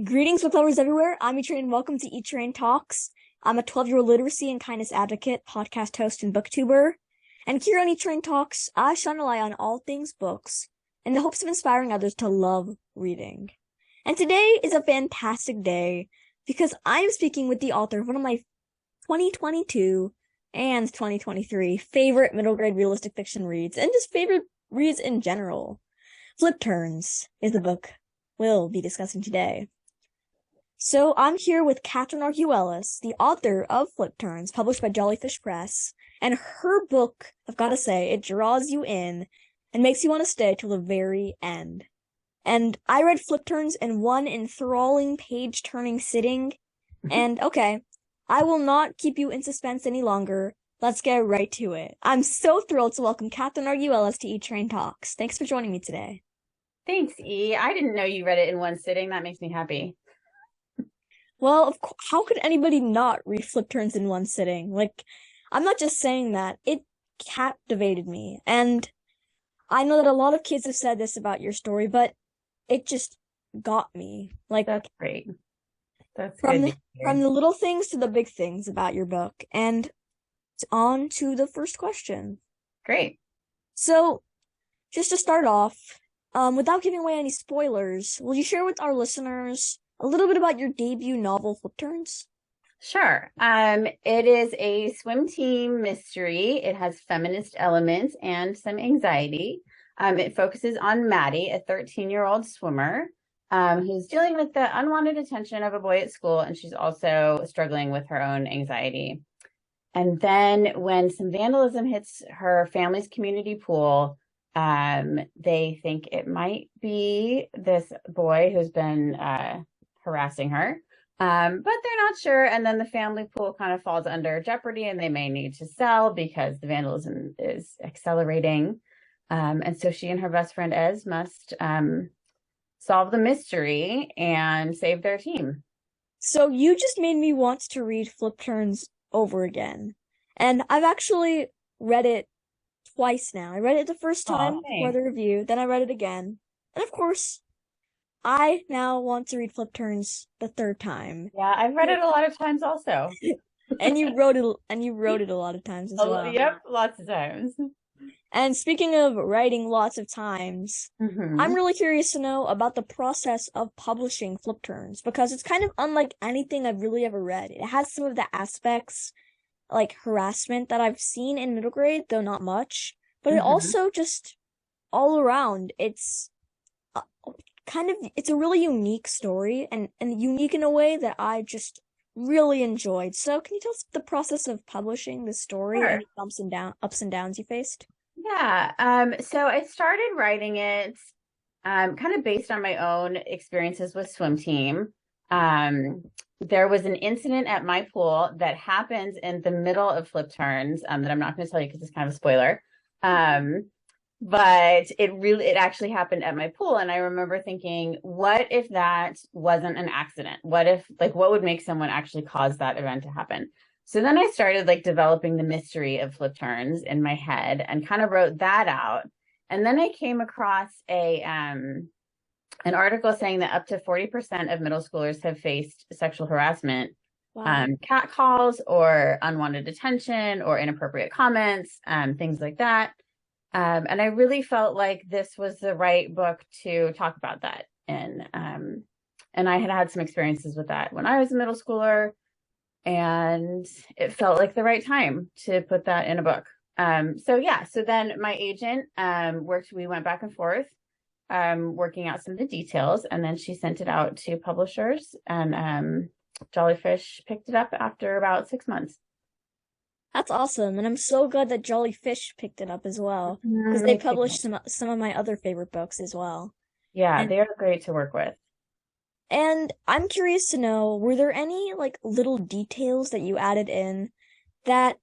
Greetings, book lovers everywhere. I'm E-Train and welcome to E-Train Talks. I'm a 12-year-old literacy and kindness advocate, podcast host, and booktuber. And here on E-Train Talks, I shine a light on all things books in the hopes of inspiring others to love reading. And today is a fantastic day because I am speaking with the author of one of my 2022 and 2023 favorite middle grade realistic fiction reads, and just favorite reads in general. Flip Turns is the book we'll be discussing today. So I'm here with Catherine Arguelles, the author of Flip Turns, published by Jellyfish Press, and her book, I've got to say, it draws you in and makes you want to stay till the very end. And I read Flip Turns in one enthralling page-turning sitting, and okay, I will not keep you in suspense any longer. Let's get right to it. I'm so thrilled to welcome Catherine Arguelles to E-Train Talks. Thanks for joining me today. Thanks, E. I didn't know you read it in one sitting. That makes me happy. Well, how could anybody not read Flip Turns in one sitting? Like, I'm not just saying that. It captivated me. And I know that a lot of kids have said this about your story, but it just got me. Like, That's great. That's from good. from the little things to the big things about your book. And on to the first question. Great. So, just to start off, without giving away any spoilers, will you share with our listeners a little bit about your debut novel, Flip Turns? Sure. It is a swim team mystery. It has feminist elements and some anxiety. It focuses on Maddie, a 13-year-old swimmer, who's dealing with the unwanted attention of a boy at school, and she's also struggling with her own anxiety. And then when some vandalism hits her family's community pool, they think it might be this boy who's been harassing her, but they're not sure. And then the family pool kind of falls under jeopardy and they may need to sell because the vandalism is accelerating. And so she and her best friend Ez must solve the mystery and save their team. So you just made me want to read Flip Turns over again. And I've actually read it twice now. I read it the first time for the review, then I read it again. And of course, I now want to read Flip Turns the third time. Yeah, I've read it a lot of times also. And you wrote it a lot of times as well. Yep, lots of times. And speaking of writing lots of times, I'm really curious to know about the process of publishing Flip Turns, because it's kind of unlike anything I've really ever read. It has some of the aspects like harassment that I've seen in middle grade, though not much, but it also just all around, it's it's a really unique story and unique in a way that I just really enjoyed. So can you tell us the process of publishing the story and the ups and downs you faced? Yeah. So I started writing it kind of based on my own experiences with swim team. There was an incident at my pool that happens in the middle of Flip Turns that I'm not going to tell you because it's kind of a spoiler. But it actually happened at my pool. And I remember thinking, what if that wasn't an accident? What would make someone actually cause that event to happen? So then I started developing the mystery of Flip Turns in my head and kind of wrote that out. And then I came across an article saying that up to 40% of middle schoolers have faced sexual harassment, catcalls or unwanted attention or inappropriate comments, things like that. And I really felt like this was the right book to talk about that. And I had some experiences with that when I was a middle schooler, and it felt like the right time to put that in a book. So then my agent we went back and forth, working out some of the details, and then she sent it out to publishers, and Jellyfish picked it up after about 6 months. That's awesome, and I'm so glad that Jellyfish picked it up as well, because they published some of my other favorite books as well. Yeah, they are great to work with. And I'm curious to know, were there any little details that you added in that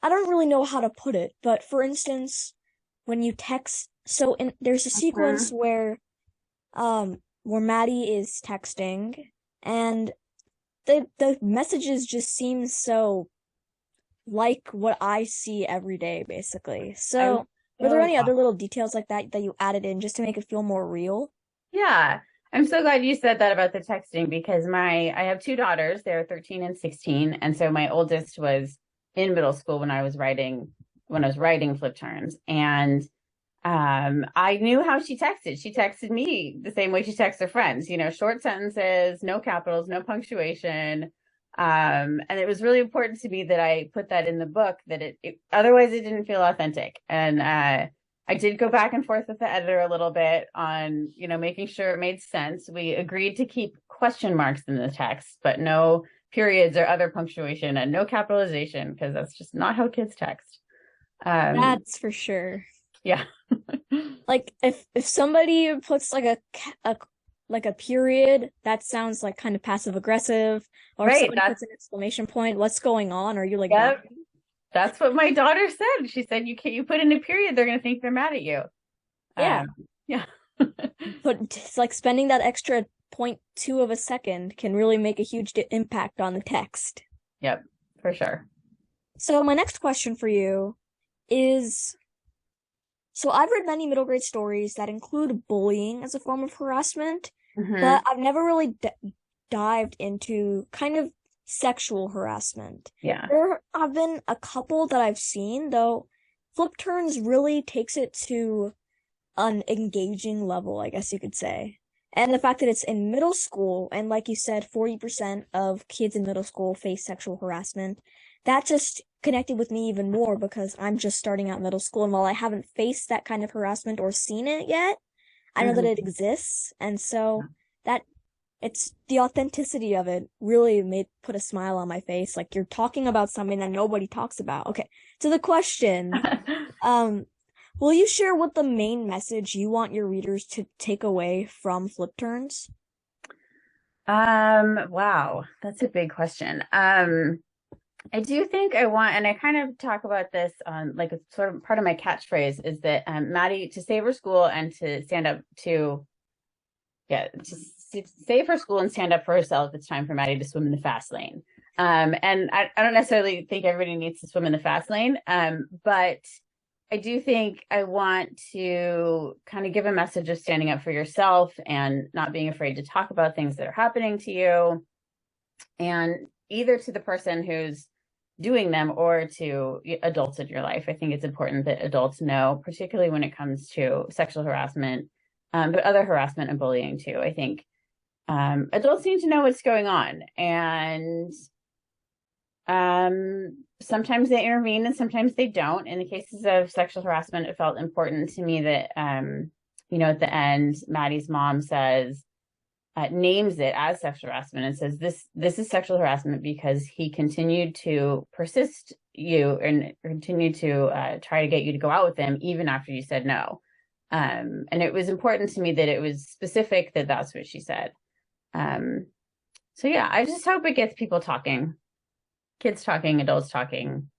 I don't really know how to put it, but for instance, when you text, there's a sequence where Maddie is texting, and the messages just seem so like what I see every day, basically. So, were there any other little details like that you added in just to make it feel more real? Yeah. I'm so glad you said that about the texting because I have two daughters. They're 13 and 16. And so my oldest was in middle school when I was writing flip turns. And I knew how she texted. She texted me the same way she texts her friends, short sentences, no capitals, no punctuation. And it was really important to me that I put that in the book that otherwise it didn't feel authentic. And I did go back and forth with the editor a little bit on, making sure it made sense. We agreed to keep question marks in the text, but no periods or other punctuation and no capitalization because that's just not how kids text. That's for sure. Yeah. Like if somebody puts like a period, that sounds like kind of passive aggressive, or if Right. somebody puts an exclamation point, what's going on? Are you like, Yep. That's what my daughter said. She said, you put in a period, they're going to think they're mad at you. yeah. Yeah. But it's like spending that extra 0.2 of a second can really make a huge impact on the text. Yep, for sure. So my next question for you is, so I've read many middle grade stories that include bullying as a form of harassment, but I've never really dived into kind of sexual harassment. Yeah. There have been a couple that I've seen, though Flip Turns really takes it to an engaging level, I guess you could say. And the fact that it's in middle school, and like you said, 40% of kids in middle school face sexual harassment, that just connected with me even more because I'm just starting out middle school, and while I haven't faced that kind of harassment or seen it yet, I know that it exists, and so that it's the authenticity of it really put a smile on my face. Like you're talking about something that nobody talks about. Okay, to the question, will you share what the main message you want your readers to take away from Flip Turns? Wow, that's a big question. I do think I want, and I kind of talk about this on like a sort of part of my catchphrase is that Maddie, to save her school and to stand up to save her school and stand up for herself, it's time for Maddie to swim in the fast lane. And I don't necessarily think everybody needs to swim in the fast lane, but I do think I want to kind of give a message of standing up for yourself and not being afraid to talk about things that are happening to you, and either to the person who's doing them or to adults in your life. I think it's important that adults know, particularly when it comes to sexual harassment, but other harassment and bullying too. I think adults need to know what's going on, and sometimes they intervene and sometimes they don't. In the cases of sexual harassment, it felt important to me that, at the end, Maddie's mom names it as sexual harassment and says, this is sexual harassment because he continued to persist you and continue to try to get you to go out with him even after you said no. And it was important to me that it was specific that that's what she said. So yeah, I just hope it gets people talking. Kids talking, adults talking.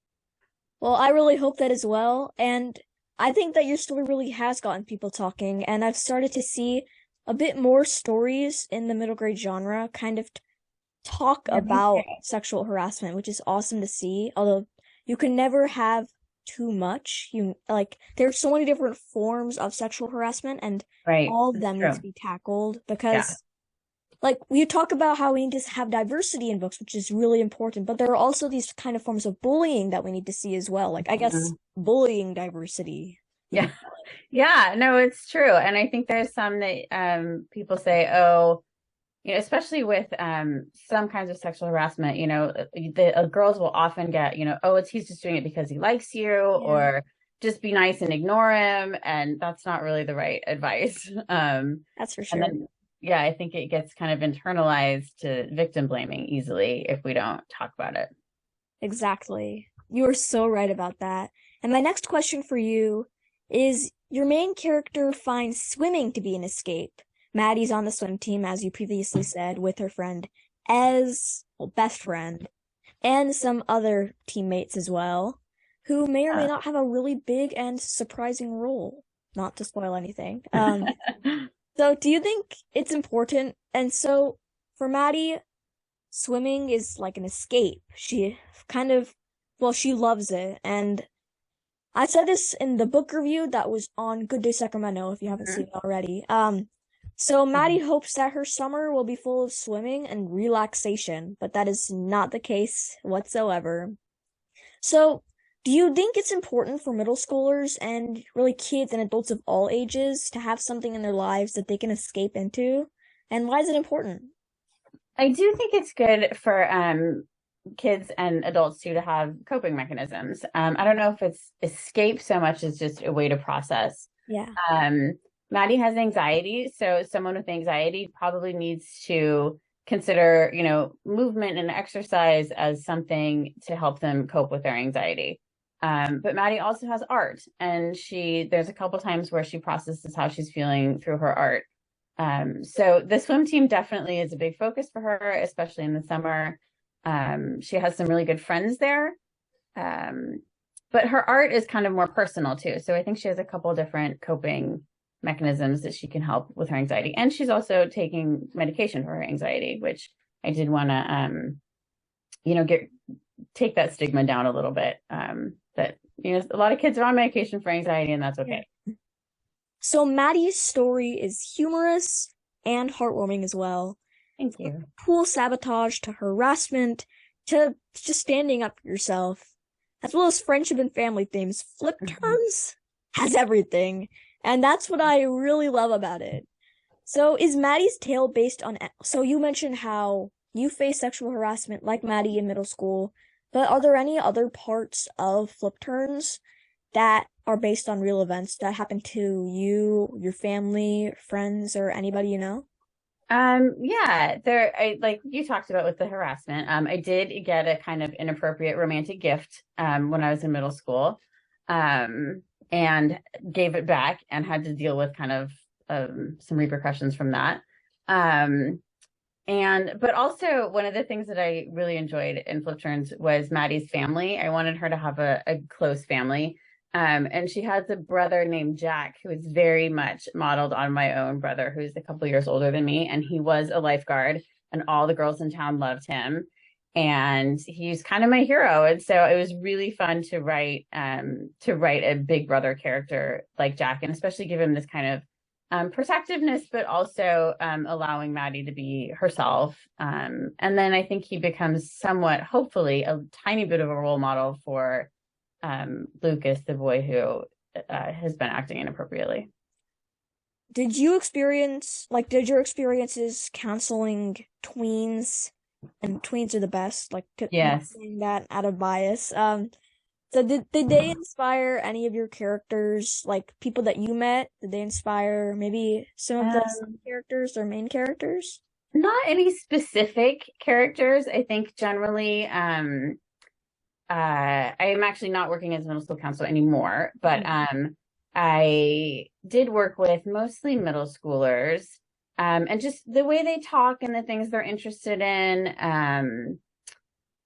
Well, I really hope that as well. And I think that your story really has gotten people talking. And I've started to see a bit more stories in the middle grade genre kind of talk about sexual harassment, which is awesome to see. Although you can never have too much. There's so many different forms of sexual harassment, and all of them need to be tackled because like we talk about how we need to have diversity in books, which is really important, but there are also these kind of forms of bullying that we need to see as well. Like I guess bullying diversity. Yeah. Yeah, no, it's true. And I think there's some that people say, oh, especially with some kinds of sexual harassment, the girls will often get, oh, he's just doing it because he likes you, or just be nice and ignore him. And that's not really the right advice. That's for sure. I think it gets kind of internalized to victim blaming easily if we don't talk about it. Exactly. You are so right about that. And my next question for you is, your main character finds swimming to be an escape. Maddie's on the swim team, as you previously said, with her friend best friend, and some other teammates as well, who may or may not have a really big and surprising role. Not to spoil anything. So do you think it's important? And so for Maddie, swimming is like an escape. She loves it. And I said this in the book review that was on Good Day Sacramento, if you haven't seen it already. So Maddie hopes that her summer will be full of swimming and relaxation, but that is not the case whatsoever. So, do you think it's important for middle schoolers and really kids and adults of all ages to have something in their lives that they can escape into? And why is it important? I do think it's good for kids and adults too to have coping mechanisms. I don't know if it's escape so much as just a way to process. Yeah. Um, Maddie has anxiety, so someone with anxiety probably needs to consider, movement and exercise as something to help them cope with their anxiety. But Maddie also has art, and there's a couple times where she processes how she's feeling through her art. So the swim team definitely is a big focus for her, especially in the summer. She has some really good friends there. But her art is kind of more personal too. So I think she has a couple different coping mechanisms that she can help with her anxiety. And she's also taking medication for her anxiety, which I did want to, take that stigma down a little bit. That, a lot of kids are on medication for anxiety, and that's okay. So Maddie's story is humorous and heartwarming as well. Thank you. Pool sabotage to harassment to just standing up for yourself, as well as friendship and family themes. Flip Turns has everything, and that's what I really love about it. So is Maddie's tale based on, so you mentioned how you face sexual harassment like Maddie in middle school, but are there any other parts of Flip Turns that are based on real events that happened to you, your family, friends, or anybody you know? Yeah, like you talked about with the harassment. I did get a kind of inappropriate romantic gift when I was in middle school, and gave it back and had to deal with kind of some repercussions from that. But also one of the things that I really enjoyed in Flip Turns was Maddie's family. I wanted her to have a close family. And she has a brother named Jack, who is very much modeled on my own brother, who's a couple years older than me. And he was a lifeguard, and all the girls in town loved him. And he's kind of my hero. And so it was really fun to write a big brother character like Jack, and especially give him this kind of protectiveness, but also allowing Maddie to be herself. And then I think he becomes somewhat, hopefully, a tiny bit of a role model for Lucas, the boy who has been acting inappropriately. Did your experiences counseling tweens, and tweens are the best, Yes. saying that out of bias. So did they inspire any of your characters, like people that you met? Did they inspire maybe some of the characters or main characters? Not any specific characters. I think generally, I am actually not working as a middle school counselor anymore, but I did work with mostly middle schoolers, and just the way they talk and the things they're interested in,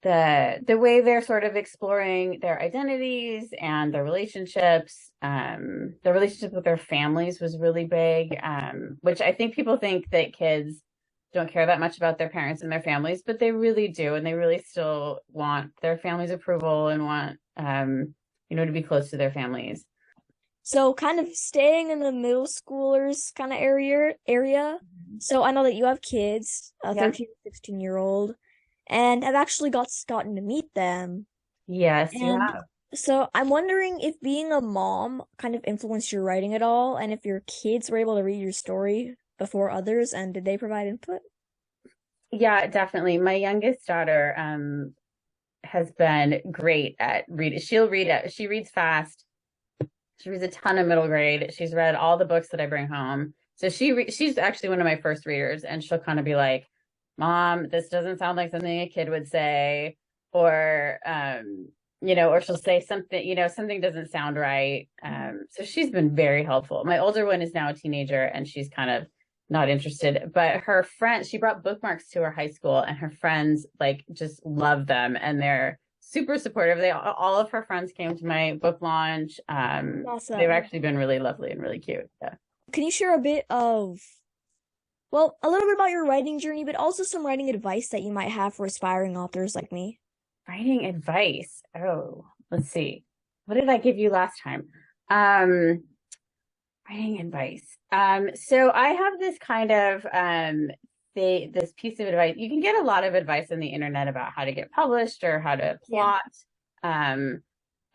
the way they're sort of exploring their identities and their relationships. Their relationship with their families was really big, which I think people think that kids don't care that much about their parents and their families, but they really do, and they really still want their family's approval and want to be close to their families. So kind of staying in the middle schoolers kind of area. So I know that you have kids, a 13, 16-year-old, and I've actually gotten to meet them. Yes, you have. So I'm wondering if being a mom kind of influenced your writing at all, and if your kids were able to read your story before others, and did they provide input? Yeah, definitely. My youngest daughter has been great at reading. She'll read it. She reads fast. She reads a ton of middle grade. She's read all the books that I bring home. So she's actually one of my first readers, and she'll kind of be like, "Mom, this doesn't sound like something a kid would say," or or she'll say something, something doesn't sound right. So she's been very helpful. My older one is now a teenager, and she's kind of not interested, but her friends, she brought bookmarks to her high school, and her friends just love them, and they're super supportive. All of her friends came to my book launch. Awesome. They've actually been really lovely and really cute. Yeah. Can you share a little bit about your writing journey, but also some writing advice that you might have for aspiring authors like me? Writing advice. Oh, let's see. What did I give you last time? Writing advice. So I have this kind of this piece of advice. You can get a lot of advice on the internet about how to get published or how to Yeah. plot. Um,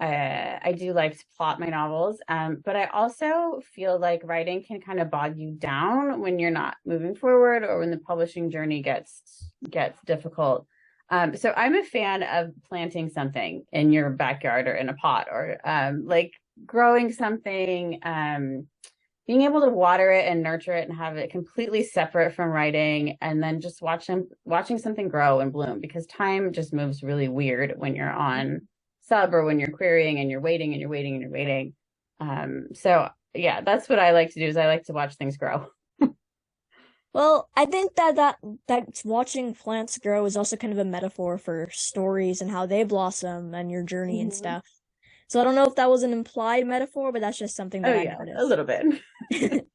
I do like to plot my novels, but I also feel like writing can kind of bog you down when you're not moving forward or when the publishing journey gets difficult. So I'm a fan of planting something in your backyard or in a pot or like growing something, being able to water it and nurture it and have it completely separate from writing, and then just watching something grow and bloom, because time just moves really weird when you're on sub or when you're querying and you're waiting and you're waiting and you're waiting. So yeah, that's what I like to do is I like to watch things grow. Well, I think that watching plants grow is also kind of a metaphor for stories and how they blossom and your journey and Mhm. stuff. So I don't know if that was an implied metaphor, but that's just something Oh that I yeah, a noticed. little bit.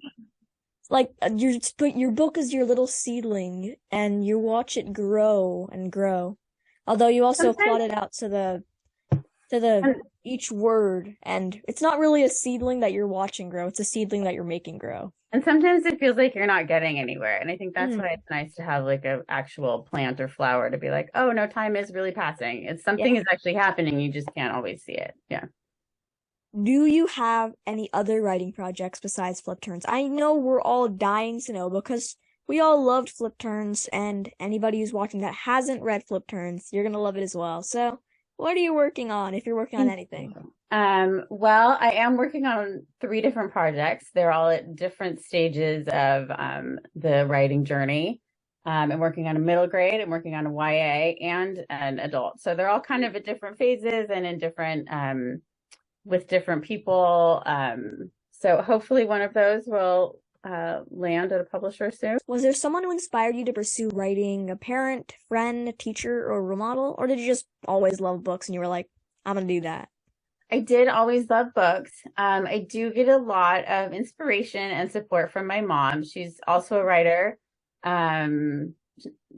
Like your book is your little seedling, and you watch it grow and grow. Although you also plot Sometimes it out to the each word, and it's not really a seedling that you're watching grow, it's a seedling that you're making grow. and sometimes it feels like you're not getting anywhere. And I think that's why Mm, it's nice to have like a actual plant or flower to be like, oh no, time is really passing. It's something yeah. is actually happening. You just can't always see it. Yeah. Do you have any other writing projects besides Flip Turns? I know we're all dying to know because we all loved Flip Turns, and anybody who's watching that hasn't read Flip Turns, you're gonna love it as well. So, what are you working on if you're working on Thank anything? you. Well, I am working on three different projects. They're all at different stages of the writing journey. I'm working on a middle grade, I'm working on a YA and an adult. So they're all kind of at different phases and in different with different people. So hopefully one of those will land at a publisher soon. Was there someone who inspired you to pursue writing? A parent, friend, teacher, or role model? Or did you just always love books and you were like, I'm gonna do that? I did always love books. I do get a lot of inspiration and support from my mom. She's also a writer. Um,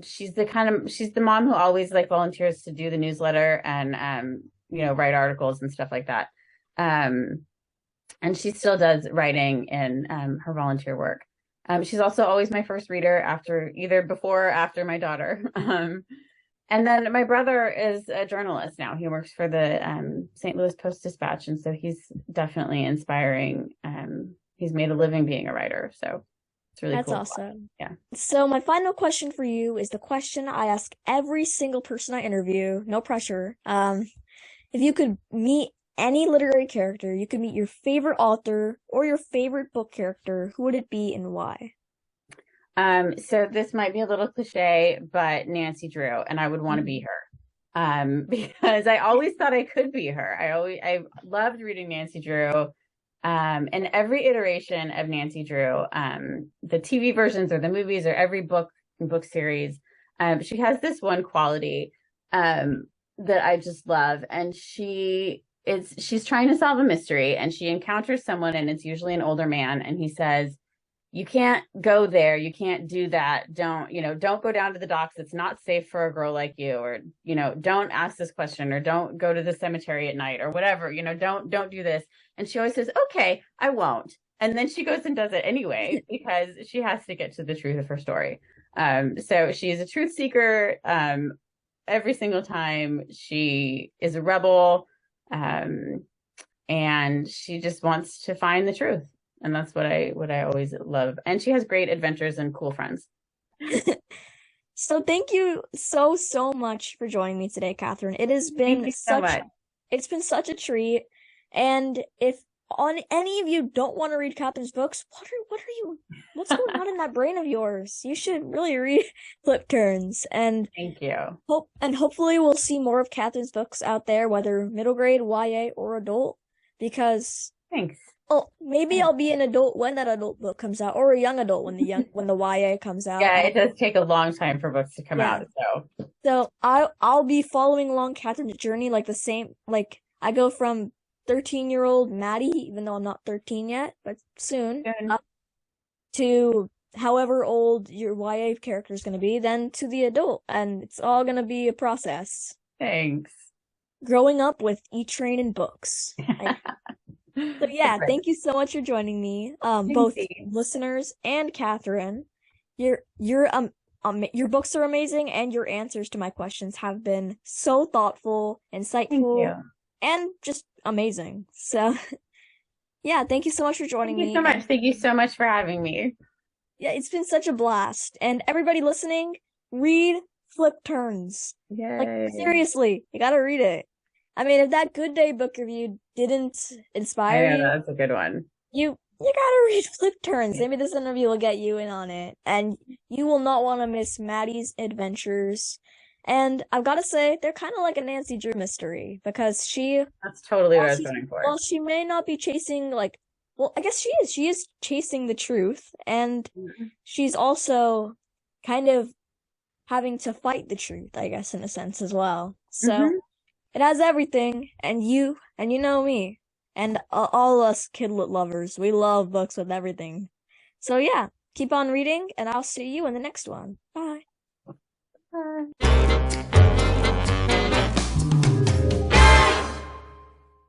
she's the mom who always like volunteers to do the newsletter and write articles and stuff like that. Um, and she still does writing in her volunteer work. She's also always my first reader after either before or after my daughter. And then my brother is a journalist now. He works for the St. Louis Post-Dispatch, and so he's definitely inspiring. He's made a living being a writer, so it's really That's cool. awesome. Yeah. So my final question for you is the question I ask every single person I interview, no pressure. If you could meet any literary character, you could meet your favorite author or your favorite book character, who would it be and why? So this might be a little cliche, but Nancy Drew, and I would want to be her. Because I always thought I could be her. I loved reading Nancy Drew. And every iteration of Nancy Drew, the TV versions or the movies or every book series, she has this one quality that I just love, and she's trying to solve a mystery, and she encounters someone, and it's usually an older man, and he says, you can't go there, you can't do that, don't go down to the docks, it's not safe for a girl like you, or don't ask this question, or don't go to the cemetery at night, or whatever, don't do this. And she always says, okay, I won't. And then she goes and does it anyway because she has to get to the truth of her story. So she's a truth seeker. Every single time she is a rebel, and she just wants to find the truth, and that's what I always love. And she has great adventures and cool friends. So thank you so much for joining me today, Catherine. It has Thank been you so much. it's been such a treat. And if on any of you don't want to read Catherine's books, what's going on in that brain of yours? You should really read Flip Turns, and Thank you. hopefully we'll see more of Catherine's books out there, whether middle grade, YA, or adult, because Thanks. maybe I'll be an adult when that adult book comes out, or a young adult when the YA comes out. Yeah, it does take a long time for books to come Yeah. out. So So I'll be following along Catherine's journey like the same, like I go from 13-year-old Maddie, even though I'm not 13 yet, but soon, up to however old your YA character is going to be, then to the adult, and it's all going to be a process. thanks. Growing up with E-Train and books. So yeah, Perfect. thank you so much for joining me, Thanks, both Dee. listeners and Catherine. Your books are amazing, and your answers to my questions have been so thoughtful, Thank insightful, you. and just amazing. So yeah, thank you so much for joining Thank you me. so much. And Thank you so much for having me. yeah, it's been such a blast. And everybody listening, read Flip Turns. Like Yay. seriously, you gotta read it. I mean, if that Good Day book review didn't I inspire know you, that's a good one. you gotta read Flip Turns. Maybe this interview will get you in on it, and you will not want to miss Maddie's adventures. And I've got to say, they're kind of like a Nancy Drew mystery because That's totally what I was going for. while she may not be chasing well, I guess she is. She is chasing the truth, and Mhm. she's also kind of having to fight the truth, I guess, in a sense as well. So Mhm. it has everything, and you know me, and all us kidlit lovers, we love books with everything. So yeah, keep on reading, and I'll see you in the next one. Bye.